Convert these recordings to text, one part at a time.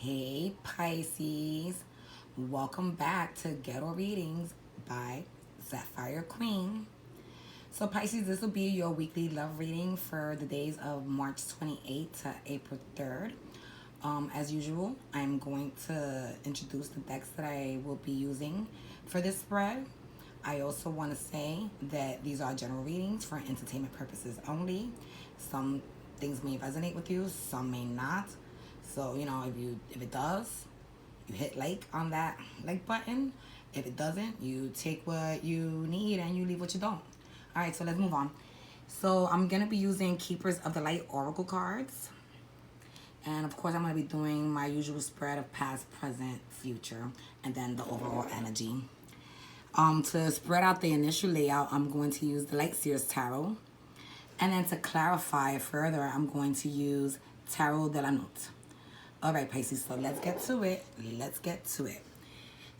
Hey Pisces, welcome back to Ghetto Readings by Sapphire Queen. So Pisces, this will be your weekly love reading for the days of March 28th to April 3rd. As usual, I'm going to introduce the decks that I will be using for this spread. I also want to say that these are general readings for entertainment purposes only. Some things may resonate with you, some may not. So, if it does, you hit like on that like button. If it doesn't, you take what you need and you leave what you don't. All right, so let's move on. So I'm going to be using Keepers of the Light Oracle cards. And of course, I'm going to be doing my usual spread of past, present, future, and then the overall energy. To spread out the initial layout, I'm going to use the Light Seers Tarot. And then to clarify further, I'm going to use Tarot de la Note. All right, Pisces, so let's get to it.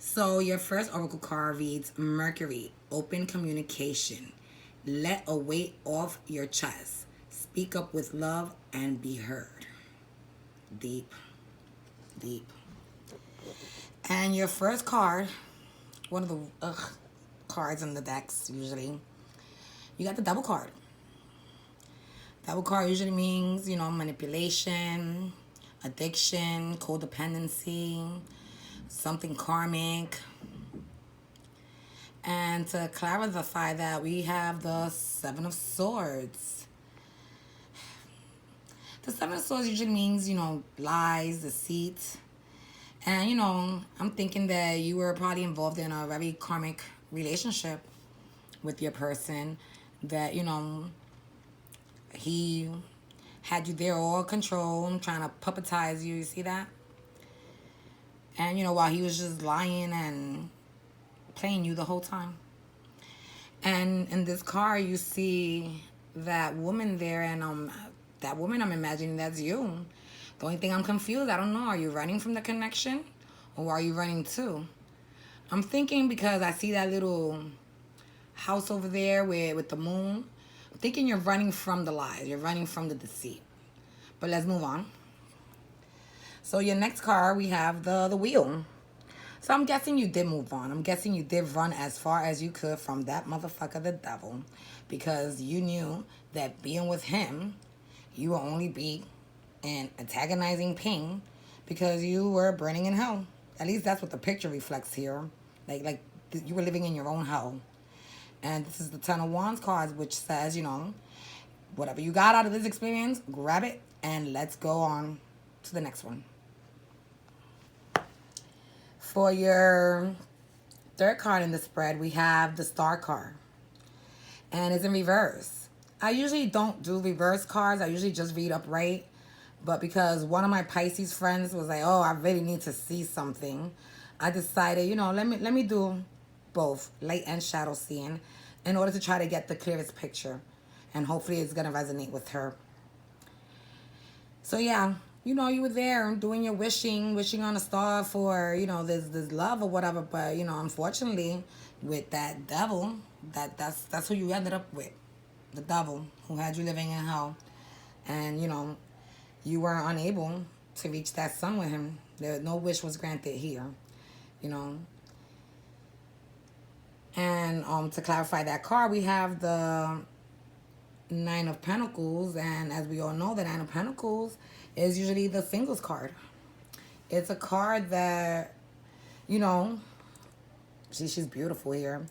So your first oracle card reads Mercury, open communication. Let a weight off your chest. Speak up with love and be heard. Deep. And your first card, one of the cards in the decks usually, you got the Devil card. Devil card usually means, manipulation, addiction, codependency, something karmic. And to clarify that, we have the Seven of Swords. The Seven of Swords usually means, lies, deceit. And, I'm thinking that you were probably involved in a very karmic relationship with your person that, he had you there all control, trying to puppetize you. You see that? And, while he was just lying and playing you the whole time. And in this card, you see that woman there, and that woman, I'm imagining that's you. The only thing I'm confused, I don't know, are you running from the connection or are you running to? I'm thinking because I see that little house over there with the moon. I'm thinking you're running from the lies. You're running from the deceit. But let's move on. So your next card, we have the wheel. So I'm guessing you did move on. I'm guessing you did run as far as you could from that motherfucker, the devil, because you knew that being with him, you will only be in antagonizing pain because you were burning in hell. At least that's what the picture reflects here. Like you were living in your own hell. And this is the Ten of Wands cards, which says, whatever you got out of this experience, grab it and let's go on to the next one. For your third card in the spread, we have the Star card. And it's in reverse. I usually don't do reverse cards. I usually just read upright. But because one of my Pisces friends was like, oh, I really need to see something, I decided, let me do both light and shadow seeing in order to try to get the clearest picture. And hopefully it's going to resonate with her. So yeah, you were there doing your wishing on a star for, this love or whatever. But, unfortunately, with that devil, that's who you ended up with. The devil who had you living in hell. And, you were unable to reach that sun with him. No wish was granted here, And to clarify that card, we have the Nine of Pentacles. And as we all know, the Nine of Pentacles is usually the singles card. It's a card that, she's beautiful here.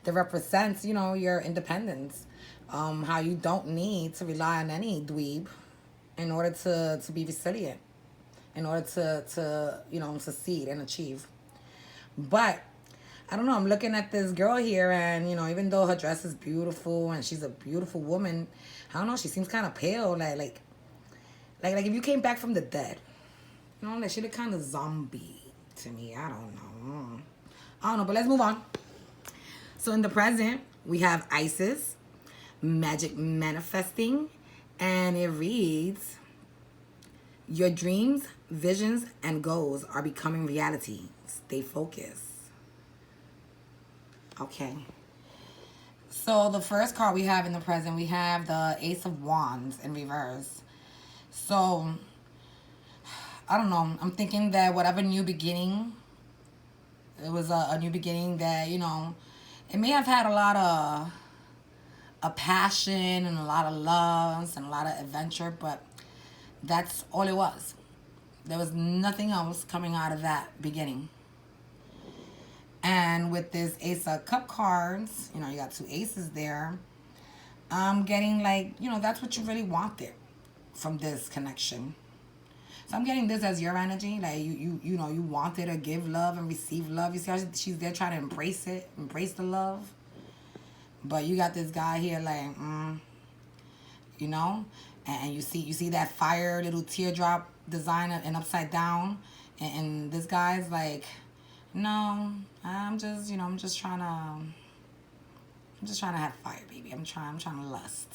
That represents, your independence. How you don't need to rely on any dweeb in order to be resilient, in order to succeed and achieve. But I don't know, I'm looking at this girl here and, even though her dress is beautiful and she's a beautiful woman, I don't know, she seems kind of pale, like if you came back from the dead. Like she look kind of zombie to me. I don't know, but let's move on. So in the present, we have Isis, Magic Manifesting, and it reads, your dreams, visions, and goals are becoming reality. Stay focused. Okay. So the first card we have in the present, we have the Ace of Wands in reverse. So I don't know. I'm thinking that whatever new beginning, it was a new beginning that, it may have had a lot of a passion and a lot of loves and a lot of adventure, but that's all it was. There was nothing else coming out of that beginning. And with this Ace of Cup cards, you got two aces there. I'm getting like, that's what you really wanted from this connection. So I'm getting this as your energy. Like you wanted to give love and receive love. You see how she's there trying to embrace it, embrace the love. But you got this guy here like, you know, and you see that fire little teardrop design and upside down, and this guy's like, no, I'm just trying to have fire, baby. I'm trying to lust,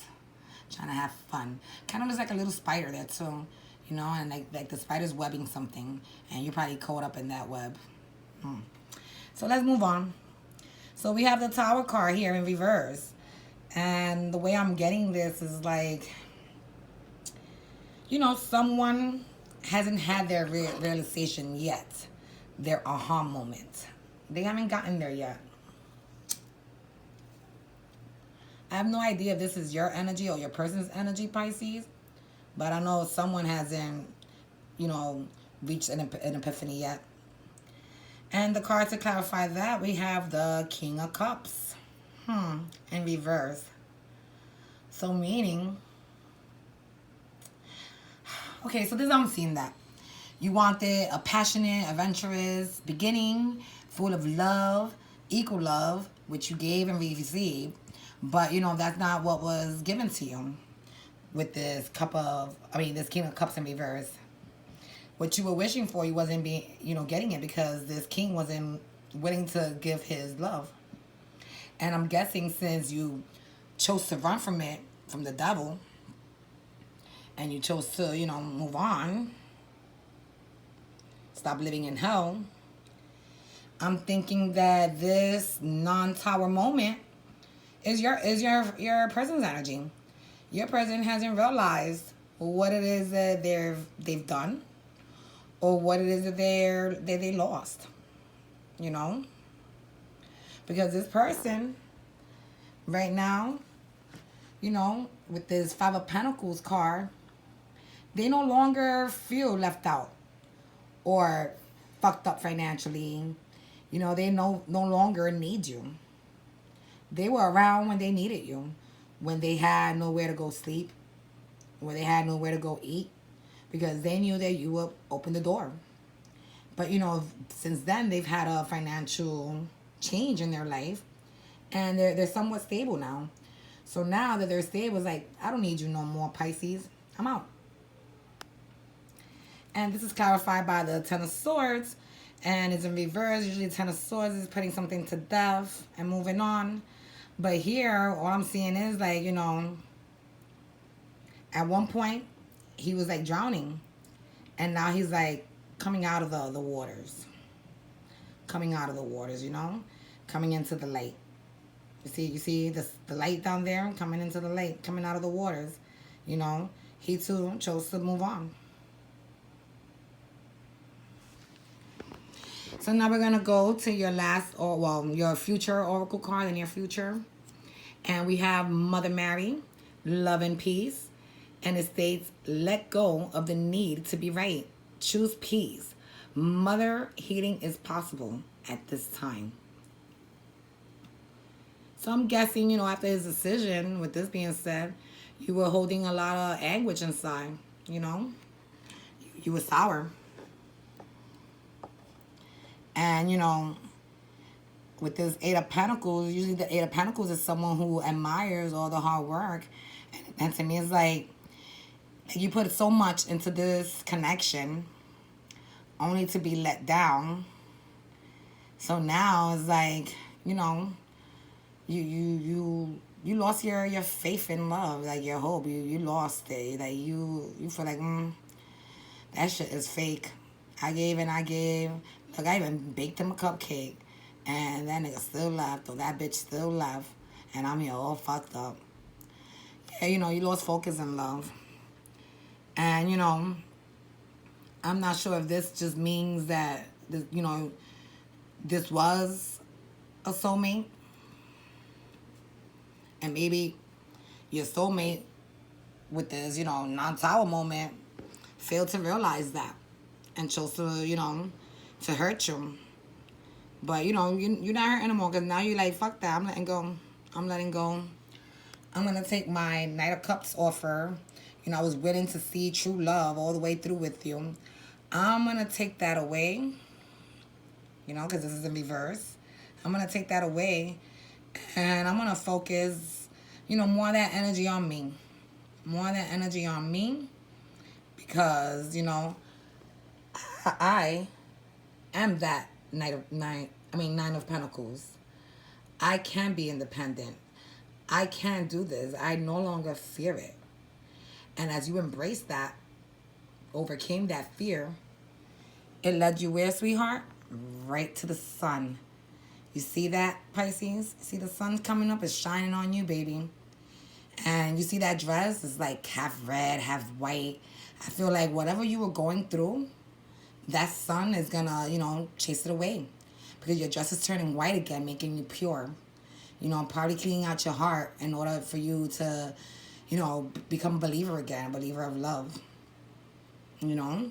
trying to have fun. Kind of looks like a little spider there too, and like the spider's webbing something, and you're probably caught up in that web. So let's move on. So we have the Tower card here in reverse, and the way I'm getting this is like, someone hasn't had their realization yet, their aha moment. They haven't gotten there yet. I have no idea if this is your energy or your person's energy, Pisces, but I know someone hasn't, reached an epiphany yet. And the card to clarify that, we have the King of Cups in reverse. So meaning, okay, so this is how I'm seeing that. You wanted a passionate, adventurous beginning, full of love, equal love, which you gave and received. But, that's not what was given to you with this this King of Cups in reverse. What you were wishing for, you wasn't getting it because this king wasn't willing to give his love. And I'm guessing since you chose to run from it, from the devil, and you chose to, move on, stop living in hell, I'm thinking that this non-tower moment is your person's energy. Your person hasn't realized what it is that they've done, or what it is that they lost. Because this person right now, with this Five of Pentacles card, they no longer feel left out or fucked up financially. They no longer need you. They were around when they needed you, when they had nowhere to go sleep, when they had nowhere to go eat, because they knew that you would open the door. But, since then, they've had a financial change in their life, and they're somewhat stable now. So now that they're stable, it's like, I don't need you no more, Pisces. I'm out. And this is clarified by the Ten of Swords, and it's in reverse. Usually the Ten of Swords is putting something to death and moving on. But here, all I'm seeing is like, at one point, he was like drowning, and now he's like coming out of the waters. Coming out of the waters, coming into the light. You see the light down there, coming into the light, coming out of the waters. He too chose to move on. So now we're gonna go to your your future oracle card in your future, and we have Mother Mary, love and peace, and it states, let go of the need to be right. Choose peace. Mother healing is possible at this time. So I'm guessing, after his decision, with this being said, you were holding a lot of anguish inside, You were sour. And, with this Eight of Pentacles, usually the Eight of Pentacles is someone who admires all the hard work. And to me, it's like you put so much into this connection only to be let down. So now it's like, you lost your faith in love, like your hope. You lost it. Like you feel like, that shit is fake. I gave and I gave. Look, I even baked him a cupcake, and that nigga still left, or that bitch still left, and I'm here all fucked up. Yeah, you lost focus in love. And, I'm not sure if this just means that, you know, this was a soulmate. And maybe your soulmate with this, you know, non-tower moment failed to realize that and chose to, you know, to hurt you. But, you know, you're not hurting anymore because now you're like, fuck that. I'm letting go. I'm letting go. I'm going to take my Knight of Cups offer. You know, I was willing to see true love all the way through with you. I'm going to take that away, you know, because this is in reverse. I'm going to take that away, and I'm going to focus, you know, more of that energy on me. More of that energy on me because, you know, I am that Nine of Pentacles. I can be independent. I can do this. I no longer fear it. And as you embrace that, overcame that fear, it led you where, sweetheart? Right to the sun. You see that, Pisces? See the sun's coming up, it's shining on you, baby. And you see that dress? It's like half red, half white. I feel like whatever you were going through, that sun is gonna, you know, chase it away. Because your dress is turning white again, making you pure. You know, probably cleaning out your heart in order for you to, you know, become a believer again, a believer of love. You know?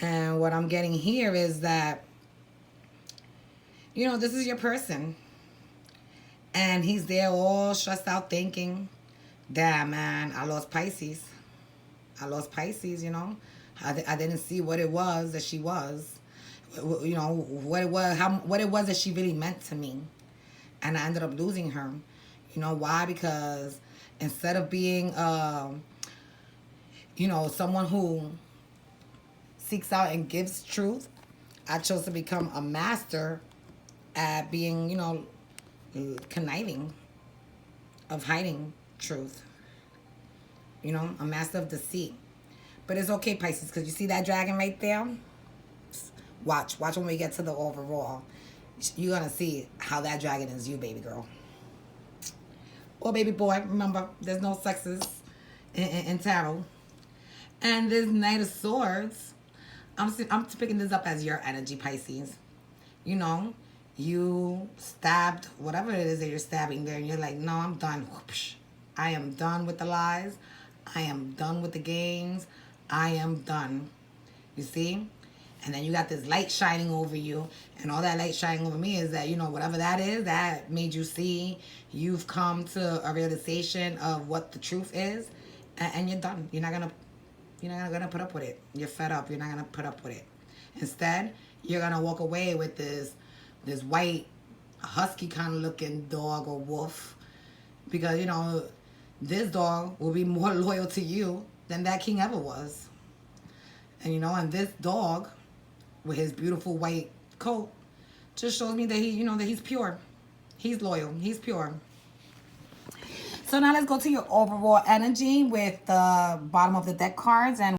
And what I'm getting here is that, you know, this is your person. And he's there all stressed out thinking, damn, man, I lost Pisces. I lost Pisces, you know. I didn't see what it was that she was. You know, what it was that she really meant to me. And I ended up losing her. You know why? Because instead of being, you know, someone who seeks out and gives truth, I chose to become a master at being, you know, conniving, of hiding truth. You know, a master of deceit. But it's okay, Pisces, because you see that dragon right there? Watch when we get to the overall. You're going to see how that dragon is you, baby girl. Or baby boy. Remember, there's no sexes in tarot. And this Knight of Swords, I'm picking this up as your energy, Pisces. You know, you stabbed whatever it is that you're stabbing there, and you're like, no, I'm done. Whoosh. I am done with the lies. I am done with the games. I am done. You see? And then you got this light shining over you. And all that light shining over me is that, you know, whatever that is, that made you see. You've come to a realization of what the truth is. And you're done. You're not gonna put up with it. You're fed up. You're not gonna put up with it. Instead, you're gonna walk away with this white, husky kind of looking dog or wolf. Because, you know, this dog will be more loyal to you than that king ever was. And, you know, and this dog with his beautiful white coat just shows me that that he's pure. He's loyal. He's pure. So now let's go to your overall energy with the bottom of the deck cards. And